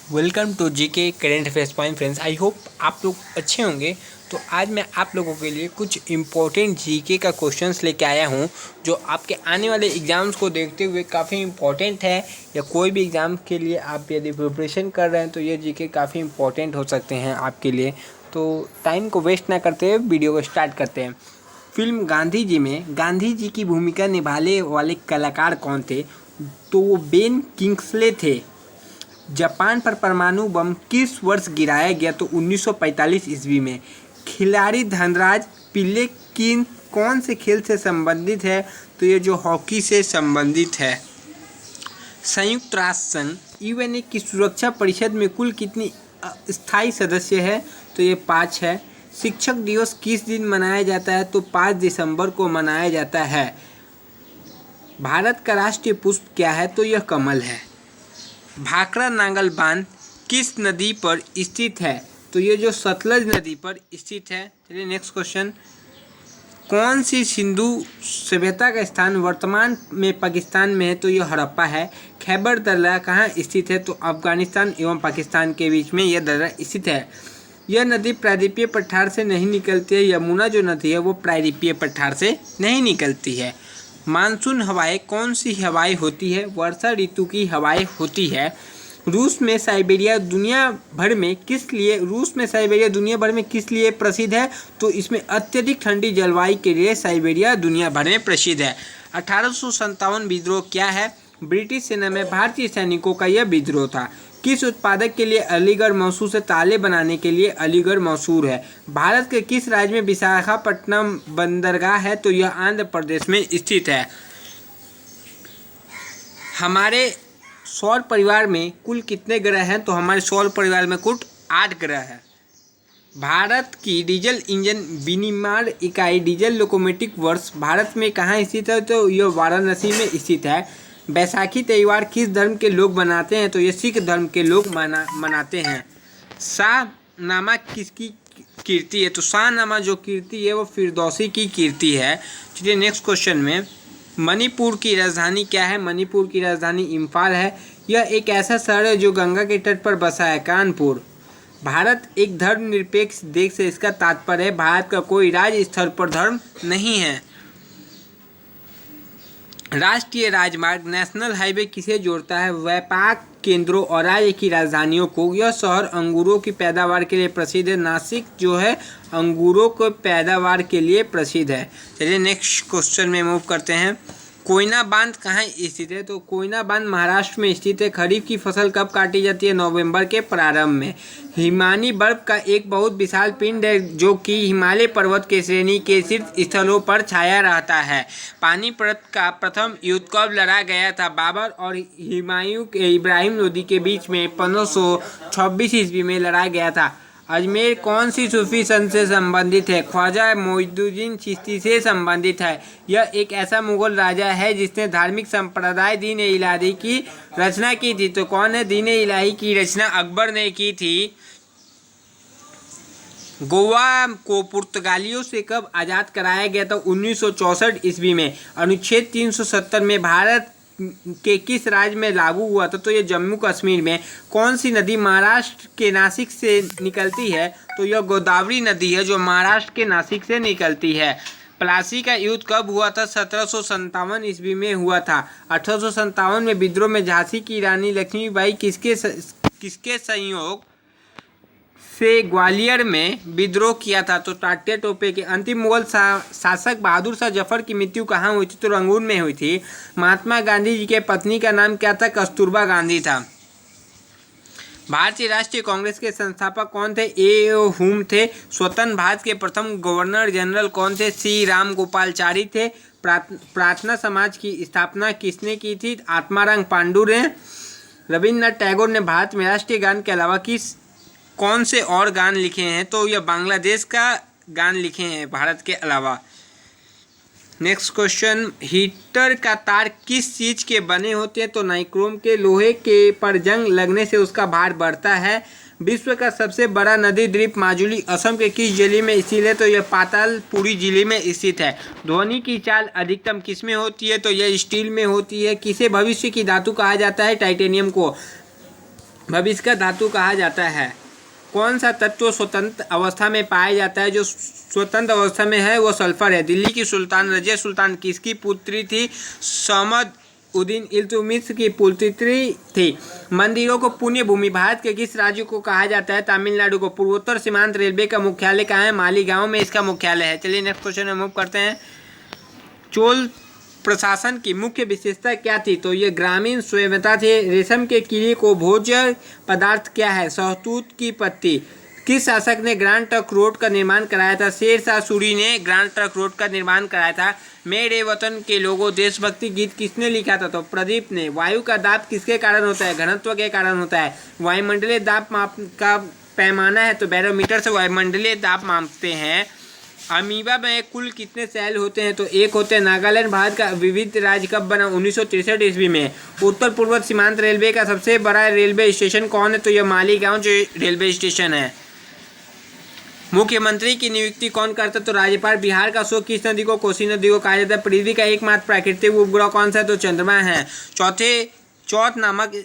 Welcome to GK current affairs point friends. I hope आप लोग अच्छे होंगे। तो आज मैं आप लोगों के लिए कुछ इम्पोर्टेंट जीके का क्वेश्चंस लेके आया हूं जो आपके आने वाले एग्ज़ाम्स को देखते हुए काफ़ी इम्पोर्टेंट है, या कोई भी एग्ज़ाम के लिए आप यदि प्रिपरेशन कर रहे हैं तो ये जीके काफ़ी इम्पोर्टेंट हो सकते हैं आपके लिए। तो टाइम को वेस्ट ना करते हुए वीडियो को स्टार्ट करते हैं। फिल्म गांधी जी में गांधी जी की भूमिका निभाने वाले कलाकार कौन थे? तो वो बेन किंग्सले थे। जापान पर परमाणु बम किस वर्ष गिराया गया? तो 1945 ईस्वी में। खिलाड़ी धनराज पिल्ले कौन से खेल से संबंधित है? तो ये जो हॉकी से संबंधित है। संयुक्त राष्ट्र संघ यूएनए की सुरक्षा परिषद में कुल कितनी स्थायी सदस्य है? तो ये 5 है। शिक्षक दिवस किस दिन मनाया जाता है? तो 5 दिसंबर को मनाया जाता है। भारत का राष्ट्रीय पुष्प क्या है? तो यह कमल है। भाखड़ा नांगल बांध किस नदी पर स्थित है? तो ये जो सतलज नदी पर स्थित है। चलिए नेक्स्ट क्वेश्चन। कौन सी सिंधु सभ्यता का स्थान वर्तमान में पाकिस्तान में है? तो ये हड़प्पा है। खैबर दर्रा कहाँ स्थित है? तो अफगानिस्तान एवं पाकिस्तान के बीच में यह दर्रा स्थित है। यह नदी प्रायद्वीपीय पठार से नहीं निकलती है। यमुना जो नदी है वो प्रायद्वीपीय पठार से नहीं निकलती है। मानसून हवाएं कौन सी हवाएं होती है? वर्षा ऋतु की हवाएं होती है। रूस में साइबेरिया दुनिया भर में किस लिए प्रसिद्ध है? तो इसमें अत्यधिक ठंडी जलवायु के लिए साइबेरिया दुनिया भर में प्रसिद्ध है। 1857 विद्रोह क्या है? ब्रिटिश सेना में भारतीय सैनिकों का यह विद्रोह था। किस उत्पादक के लिए अलीगढ़ मशहूर से ताले बनाने के लिए अलीगढ़ मशहूर है? भारत के किस राज्य में विशाखापट्टनम बंदरगाह है? तो यह आंध्र प्रदेश में स्थित है। हमारे सौर परिवार में कुल कितने ग्रह हैं? तो हमारे सौर परिवार में कुल 8 ग्रह हैं। भारत की डीजल इंजन विनिर्माण इकाई डीजल लोकोमोटिव वर्क्स भारत में कहाँ स्थित है? तो यह वाराणसी में स्थित है। बैसाखी त्यौहार किस धर्म के लोग मनाते हैं? तो ये सिख धर्म के लोग मनाते हैं। शाहनामा किसकी कीर्ति है? तो शाहनामा जो कीर्ति है वो फिरदौसी की कीर्ति है। चलिए नेक्स्ट क्वेश्चन में। मणिपुर की राजधानी क्या है? मणिपुर की राजधानी इम्फाल है। यह एक ऐसा शहर है जो गंगा के तट पर बसा है। कानपुर। भारत एक धर्मनिरपेक्ष देश से इसका तात्पर्य है भारत का कोई राज्य स्तर पर धर्म नहीं है। राष्ट्रीय राजमार्ग नेशनल हाईवे किसे जोड़ता है? व्यापार केंद्रों और राज्य की राजधानियों को। यह शहर अंगूरों की पैदावार के लिए प्रसिद्ध है। नासिक जो है अंगूरों को पैदावार के लिए प्रसिद्ध है। चलिए नेक्स्ट क्वेश्चन में मूव करते हैं। कोयना बांध कहाँ स्थित है? तो कोयना बांध महाराष्ट्र में स्थित है। खरीफ की फसल कब काटी जाती है? नवंबर के प्रारंभ में। हिमानी बर्फ का एक बहुत विशाल पिंड है जो कि हिमालय पर्वत के श्रेणी के शीर्ष स्थलों पर छाया रहता है। पानीपत का प्रथम युद्ध कब लड़ा गया था? बाबर और हुमायूं के इब्राहिम लोदी के बीच में 1526 ईस्वी में लड़ा गया था। अजमेर कौन सी सूफी संत से संबंधित है? ख्वाजा मोइनुद्दीन चिश्ती से संबंधित है। यह एक ऐसा मुगल राजा है जिसने धार्मिक संप्रदाय दीन इलाही की रचना की थी। तो कौन है? दीन इलाही की रचना अकबर ने की थी। गोवा को पुर्तगालियों से कब आज़ाद कराया गया था? 1964 ईस्वी में। अनुच्छेद 370 में भारत के किस राज्य में लागू हुआ था? तो ये जम्मू कश्मीर में। कौन सी नदी महाराष्ट्र के नासिक से निकलती है? तो यह गोदावरी नदी है जो महाराष्ट्र के नासिक से निकलती है। प्लासी का युद्ध कब हुआ था? 1757 ईस्वी में हुआ था। 1857 में विद्रोह में झांसी की रानी लक्ष्मीबाई किसके संयोग से ग्वालियर में विद्रोह किया था? तो तात्या टोपे के। अंतिम मुगल शासक बहादुर शाह जफर की मृत्यु कहाँ हुई थी? तो रंगून में हुई थी। महात्मा गांधी जी के पत्नी का नाम क्या था? कस्तूरबा गांधी था। भारतीय राष्ट्रीय कांग्रेस के संस्थापक कौन थे? ए हुम थे। स्वतंत्र भारत के प्रथम गवर्नर जनरल कौन थे? सी रामगोपालचारी थे। प्रार्थना समाज की स्थापना किसने की थी? आत्माराम पांडु ने। रविन्द्रनाथ टैगोर ने भारत में राष्ट्रीय गान के अलावा कौन से और गान लिखे हैं? तो यह बांग्लादेश का गान लिखे हैं भारत के अलावा। Next question. हीटर का तार किस चीज़ के बने होते हैं? तो नाइक्रोम के। लोहे के पर जंग लगने से उसका भार बढ़ता है। विश्व का सबसे बड़ा नदी द्वीप माजुली असम के किस जिले में स्थित है? तो यह पातालपुरी जिले में स्थित है। ध्वनि की चाल अधिकतम किस में होती है? तो यह स्टील में होती है। किसे भविष्य की धातु कहा जाता है? टाइटेनियम को। भविष्य का धातु कहा जाता है। कौन सा तत्व स्वतंत्र अवस्था में पाया जाता है? जो स्वतंत्र अवस्था में है वो सल्फर है। दिल्ली की सुल्तान रजिया सुल्तान किसकी पुत्री थी? समद उद्दीन इल्तुतमिश की पुत्री थी। मंदिरों को पुण्य भूमि भारत के किस राज्य को कहा जाता है? तमिलनाडु को। पूर्वोत्तर सीमांत रेलवे का मुख्यालय कहाँ है? मालीगांव में इसका मुख्यालय है। चलिए नेक्स्ट क्वेश्चन में मूव करते हैं। चोल प्रशासन की मुख्य विशेषता क्या थी? तो ये ग्रामीण स्वायत्तता थी। रेशम के कीड़े को भोज्य पदार्थ क्या है? शहतूत की पत्ती। किस शासक ने ग्रैंड ट्रंक रोड का निर्माण कराया था? शेर शाह सूरी ने ग्रैंड ट्रंक रोड का निर्माण कराया था। मेरे वतन के लोगों देशभक्ति गीत किसने लिखा था? तो प्रदीप ने। वायु का दाब किसके कारण होता है? घनत्व के कारण होता है। वायुमंडलीय दाब माप का पैमाना है तो बैरोमीटर से वायुमंडलीय दाब मापते हैं। अमीबा में कुल कितने सेल होते हैं? तो एक होते हैं। नागालैंड भारत का विविध राज्य कब बना? 1963 ईस्वी में। उत्तर पूर्व सीमांत रेलवे का सबसे बड़ा रेलवे स्टेशन कौन है? तो यह मालीगांव जो रेलवे स्टेशन है। मुख्यमंत्री की नियुक्ति कौन करता है? तो राज्यपाल। बिहार का शोक किस नदी को? कोसी नदी को कहा जाता है। पृथ्वी का एकमात्र प्राकृतिक उपग्रह कौन सा है? तो चंद्रमा है। चौथ नामक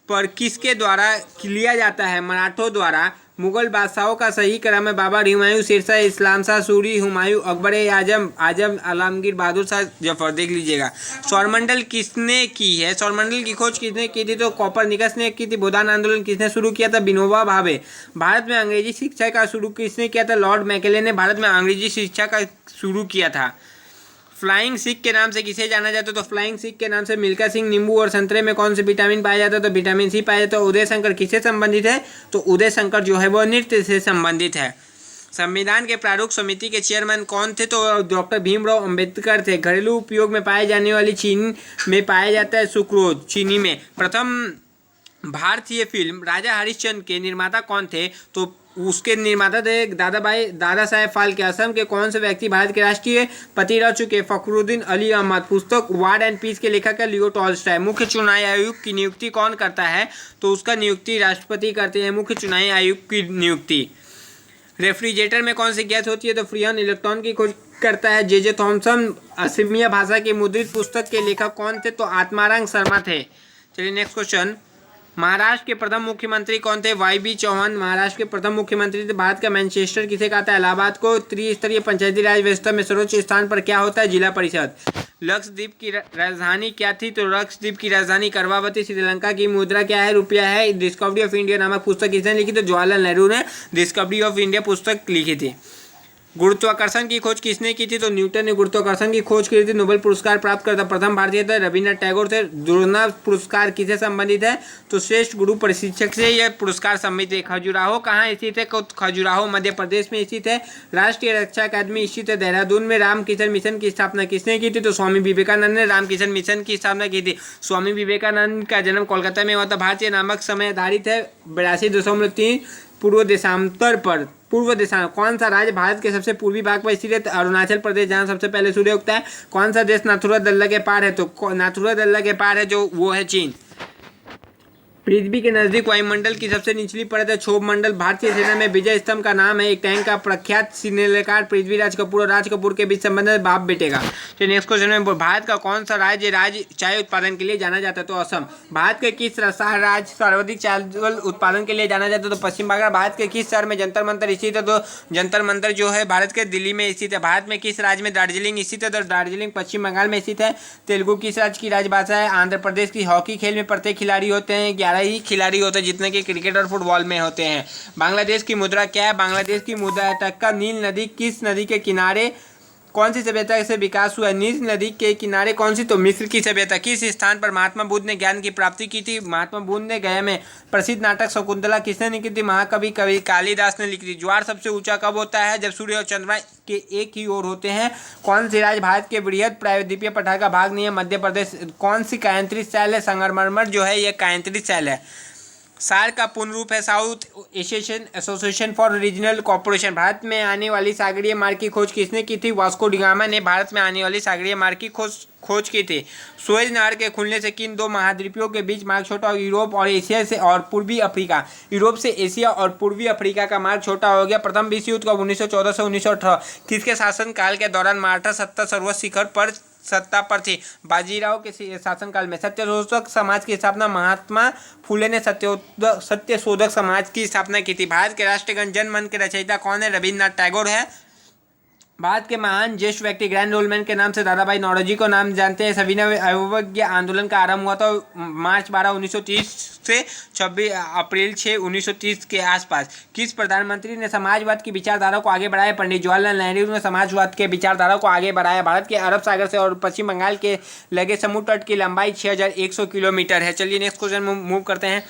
पर किसके द्वारा लिया जाता है? मराठों द्वारा। मुगल बादशाहों का सही क्रम है। बाबर, हुमायूं, शेरशाह, इस्लाम शाह सूरी, हुमायूं, अकबर आजम, आलमगीर, बहादुर शाह जफर। देख लीजिएगा। सौरमंडल किसने की है? सौरमंडल की खोज किसने की थी? तो कोपरनिकस ने की थी। भूदान आंदोलन किसने शुरू किया था? विनोबा भावे। भारत में अंग्रेजी शिक्षा का शुरू किसने किया था? लॉर्ड मैकेले ने भारत में अंग्रेजी शिक्षा का शुरू किया था। फ्लाइंग सिख के नाम से किसे जाना जाता है? तो फ्लाइंग सिख के नाम से मिल्खा सिंह। नींबू और संतरे में कौन से विटामिन पाया जाता है? तो विटामिन सी पाया जाता है। उदय शंकर किससे संबंधित है? तो उदय शंकर जो है वो नृत्य से संबंधित है। संविधान के प्रारूप समिति के चेयरमैन कौन थे? तो डॉक्टर भीमराव अंबेडकर थे। घरेलू उपयोग में पाए जाने वाली चीनी में पाया जाता है सुक्रोज। चीनी में। प्रथम भारतीय फिल्म राजा हरिश्चंद्र के निर्माता कौन थे? तो उसके निर्माता थे दादा साहेब फाल्के। असम के कौन से व्यक्ति भारत के राष्ट्रीय पति रह चुके? फखरुद्दीन अली अहमद। पुस्तक वॉर एंड पीस के लेखक है लियो टॉल्स्टॉय। मुख्य चुनाव आयुक्त की नियुक्ति कौन करता है? तो उसका नियुक्ति राष्ट्रपति करते हैं। मुख्य चुनाव आयुक्त की नियुक्ति। रेफ्रिजरेटर में कौन सी गैस होती है? तो फ्रियन। इलेक्ट्रॉन की खोज करता है जे थॉमसन। असमिया भाषा की मुद्रित पुस्तक के लेखक कौन थे? तो आत्माराम शर्मा थे। चलिए नेक्स्ट क्वेश्चन। महाराष्ट्र के प्रथम मुख्यमंत्री कौन थे? वाई.बी. चौहान महाराष्ट्र के प्रथम मुख्यमंत्री थे। भारत का मैनचेस्टर किसे कहता है? इलाहाबाद को। त्रिस्तरीय पंचायती राज व्यवस्था में सर्वोच्च स्थान पर क्या होता है? जिला परिषद। लक्षद्वीप की राजधानी क्या थी? तो लक्षद्वीप की राजधानी कर्वावती। श्रीलंका की मुद्रा क्या है? रुपया है। डिस्कवरी ऑफ इंडिया नामक पुस्तक किसने लिखी? तो जवाहरलाल नेहरू ने डिस्कवरी ऑफ इंडिया पुस्तक लिखी थी। गुरुत्वाकर्षण की खोज किसने की थी? तो न्यूटन ने गुरुत्वाकर्षण की खोज की थी। नोबेल पुरस्कार प्राप्त करता प्रथम भारतीय थे रविन्द्रनाथ टैगोर थे। द्रोणाचार्य पुरस्कार किसे संबंधित है? तो श्रेष्ठ गुरु प्रशिक्षक से यह पुरस्कार संबंधित है। खजुराहो कहाँ स्थित है? खजुराहो मध्य प्रदेश में स्थित है। राष्ट्रीय रक्षा अकादमी स्थित है देहरादून में। रामकिशन मिशन की स्थापना किसने की थी? तो स्वामी विवेकानंद ने रामकिशन मिशन की स्थापना की थी। स्वामी विवेकानंद का जन्म कोलकाता में हुआ था। भारतीय नामक समय आधारित है 82.3 पूर्व देशांतर पर। पूर्व दिशा कौन सा राज्य भारत के सबसे पूर्वी भाग पर स्थित है? अरुणाचल प्रदेश, जहाँ सबसे पहले सूर्य उगता है। कौन सा देश नाथुरा दल्ला के पार है? तो नाथुरा दल्ला के पार है जो वो है चीन। पृथ्वी के नजदीक वायुमंडल की सबसे निचली परत है क्षोभ मंडल। भारतीय सेना में विजय स्तंभ का नाम है। एक टैंक का प्रख्यात सिनेमाकार पृथ्वीराज कपूर और राज कपूर के बीच संबंध है बाप बेटे का। तो नेक्स्ट क्वेश्चन में भारत का कौन सा राज्य चाय उत्पादन के लिए जाना जाता है? तो असम। भारत के किस राज्य सर्वाधिक चावल उत्पादन के लिए जाना जाता है? तो पश्चिम बंगाल। भारत के किस शहर में जंतर मंतर स्थित है? तो जंतर मंतर जो है भारत के दिल्ली में स्थित है। भारत में किस राज्य में दार्जिलिंग स्थित है? तो दार्जिलिंग पश्चिम बंगाल में स्थित है। तेलुगु किस राज्य की राजभाषा है? आंध्र प्रदेश की। हॉकी खेल में प्रत्येक खिलाड़ी होते हैं 11 ही खिलाड़ी होते हैं जितने कि क्रिकेट और फुटबॉल में होते हैं। बांग्लादेश की मुद्रा क्या है? बांग्लादेश की मुद्रा है टक्का। नील नदी किस नदी के किनारे कौन सी सभ्यता से विकास हुआ है? नील नदी के किनारे कौन सी? तो मिस्र की सभ्यता। किस स्थान पर महात्मा बुद्ध ने ज्ञान की प्राप्ति की थी? महात्मा बुद्ध ने गया में। प्रसिद्ध नाटक शकुंतला किसने लिखी थी? महाकवि कवि कालिदास ने लिखी थी। ज्वार सबसे ऊंचा कब होता है? जब सूर्य और चंद्रमा के एक ही ओर होते हैं। कौन सी राज्य भारत के बृहद प्रायद्वीपीय पठार का भाग नहीं है? मध्य प्रदेश। कौन सी कायंत्री शैल है? संगमरमर जो है यह कायंत्री शैल है। सार्क का पूर्ण रूप है south Asian association for regional cooperation. Bharat में आने वाली सागरीय मार्ग की खोज किसने की थी? वास्को डिगामा ने भारत में आने वाली सागरीय मार्ग की खोज की थी। सुएज नहर के खुलने से किन दो महाद्वीपों के बीच मार्ग छोटा हो? यूरोप और एशिया से और पूर्वी अफ्रीका। यूरोप से एशिया और पूर्वी अफ्रीका का मार्ग छोटा हो गया। प्रथम विश्व युद्ध कब? 1914 से 1918। किसके शासनकाल के दौरान माल्टा सत्ता सर्वोच्च शिखर पर सत्ता पर थी। बाजीराव के शासनकाल में सत्यशोधक समाज की स्थापना महात्मा फुले ने सत्यशोधक समाज की स्थापना की थी। भारत के राष्ट्रगान जन मन के रचयिता कौन है? रविन्द्रनाथ टैगोर है। भारत के महान ज्येष्ठ व्यक्ति ग्रैंड रोलमैन के नाम से दादाभाई नौरोजी को नाम जानते हैं। सविनय अवज्ञ आंदोलन का आरंभ हुआ था मार्च 12, 1930 से 26 अप्रैल 6, 1930 के आसपास। किस प्रधानमंत्री ने समाजवाद की विचारधारा को आगे बढ़ाया? पंडित जवाहरलाल नेहरू ने समाजवाद के विचारधारा को आगे बढ़ाया। भारत के अरब सागर से और पश्चिम बंगाल के लगे समुद्र तट की लंबाई 6100 किलोमीटर है। चलिए नेक्स्ट क्वेश्चन मूव करते हैं।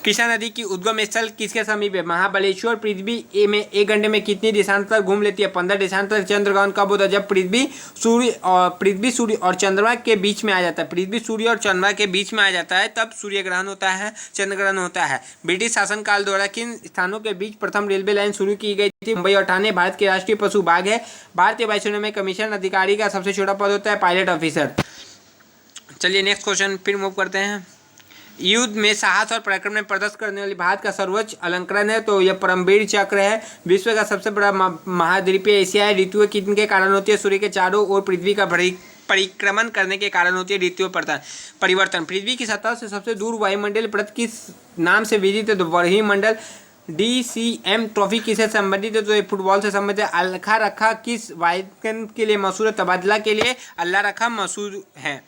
कृष्णा नदी की उद्गम स्थल किसके समीप है? महाबलेश्वर। पृथ्वी में 1 घंटे में कितनी देशांतर घूम लेती है? 15 देशांतर। चंद्रग्रहण कब होता है? जब पृथ्वी सूर्य और चंद्रमा के बीच में आ जाता है। पृथ्वी सूर्य और चंद्रमा के बीच में आ जाता है तब सूर्य ग्रहण होता है, चंद्र ग्रहण होता है। ब्रिटिश शासनकाल द्वारा किन स्थानों के बीच प्रथम रेलवे लाइन शुरू की गई थी? मुंबई और ठाणे। भारत के राष्ट्रीय पशु बाघ है। भारतीय वायुसेना में कमीशन अधिकारी का सबसे छोटा पद होता है पायलट ऑफिसर। चलिए नेक्स्ट क्वेश्चन फिर मूव करते हैं। युद्ध में साहस और पराक्रम में प्रदर्शन करने वाली भारत का सर्वोच्च अलंकरण है तो यह परमवीर चक्र है। विश्व का सबसे बड़ा महाद्वीप एशिया है। ऋतुएं किनके कारण होती है? सूर्य के चारों ओर पृथ्वी का परिक्रमण करने के कारण होती है ऋतुओं परिवर्तन। पृथ्वी की सतह से सबसे दूर वायुमंडल परत किस नाम से विदित है? तो बरहीमंडल। DCM ट्रॉफी किससे संबंधित है? तो ये फुटबॉल से संबंधित है। अल्लाह रखा किस वायकन के लिए मशहूर है? तबादला के लिए अल्लाह रखा मशहूर है।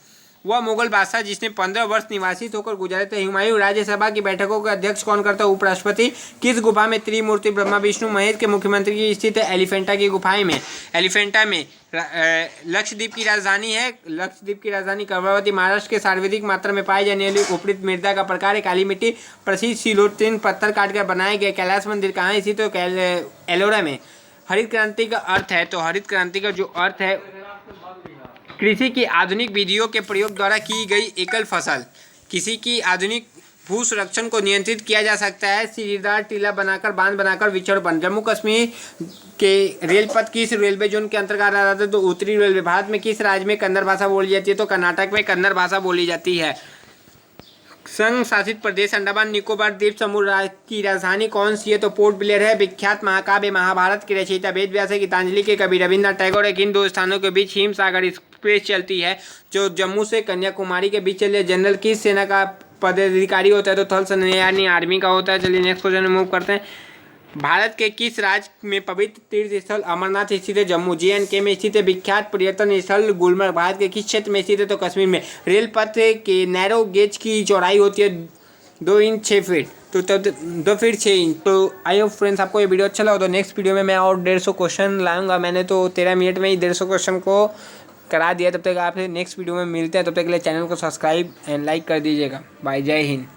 वह मुगल बादशाह जिसने 15 वर्ष निवासित होकर गुजारे थे। हुमायूं। राज्यसभा की बैठकों का अध्यक्ष कौन करता है? उपराष्ट्रपति। किस गुफा में त्रिमूर्ति ब्रह्मा विष्णु महेश के मुख्यमंत्री की स्थित है? एलिफेंटा की गुफाएं में। एलिफेंटा में। लक्षद्वीप की राजधानी है। लक्षद्वीप की राजधानी कर्वावती। महाराष्ट्र के सर्वाधिक मात्रा में पाई जाने वाली उपयुक्त मृदा का प्रकार है काली मिट्टी। प्रसिद्ध सिलोन पत्थर काटकर बनाए गए कैलाश मंदिर कहाँ है? इसी तो एलोरा में। हरित क्रांति का अर्थ है तो हरित क्रांति का जो अर्थ है कृषि की आधुनिक विधियों के प्रयोग द्वारा की गई एकल फसल। किसी की आधुनिक भू संरक्षण को नियंत्रित किया जा सकता है। सीढ़ीदार टीला बनाकर बांध बनाकर विक्षेपण। जम्मू कश्मीर के रेलपथ किस रेलवे जोन के अंतर्गत आता है? तो उत्तरी रेलवे। भारत में किस राज्य में कन्नड़ भाषा बोली जाती है? तो कर्नाटक में कन्नड़ भाषा बोली जाती है। संघ शासित प्रदेश अंडमान निकोबार द्वीप समूह की राजधानी कौन सी है? तो पोर्ट ब्लेयर है। विख्यात महाकाव्य महाभारत की रचयिता वेद व्यास है। गीतांजलि के कवि रविन्द्रनाथ टैगोर है। किन 2 स्थानों के बीच हिमसागर एक्सप्रेस चलती है? जो जम्मू से कन्याकुमारी के बीच चली है। जनरल किस सेना का पदाधिकारी होता है? तो थल सेनानी आर्मी का होता है। चलिए नेक्स्ट क्वेश्चन मूव करते हैं। भारत के किस राज्य में पवित्र तीर्थ स्थल अमरनाथ स्थित है? जम्मू। JNK में स्थित है। विख्यात पर्यटन स्थल गुलमर्ग। भारत के किस क्षेत्र में स्थित है? तो कश्मीर में। रेल पथ के नैरो गेज की चौड़ाई होती है 2 इंच 6 फीट। तो 2 फीट 6 इंच। तो आई होप फ्रेंड्स आपको ये वीडियो अच्छा लगा। तो नेक्स्ट वीडियो में मैं और 150 क्वेश्चन लाऊंगा। मैंने तो 13 मिनट में ही 150 क्वेश्चन को करा दिया। तब तक आपसे नेक्स्ट वीडियो में मिलते हैं। तब तक के लिए चैनल को सब्सक्राइब एंड लाइक कर दीजिएगा। बाय। जय हिंद।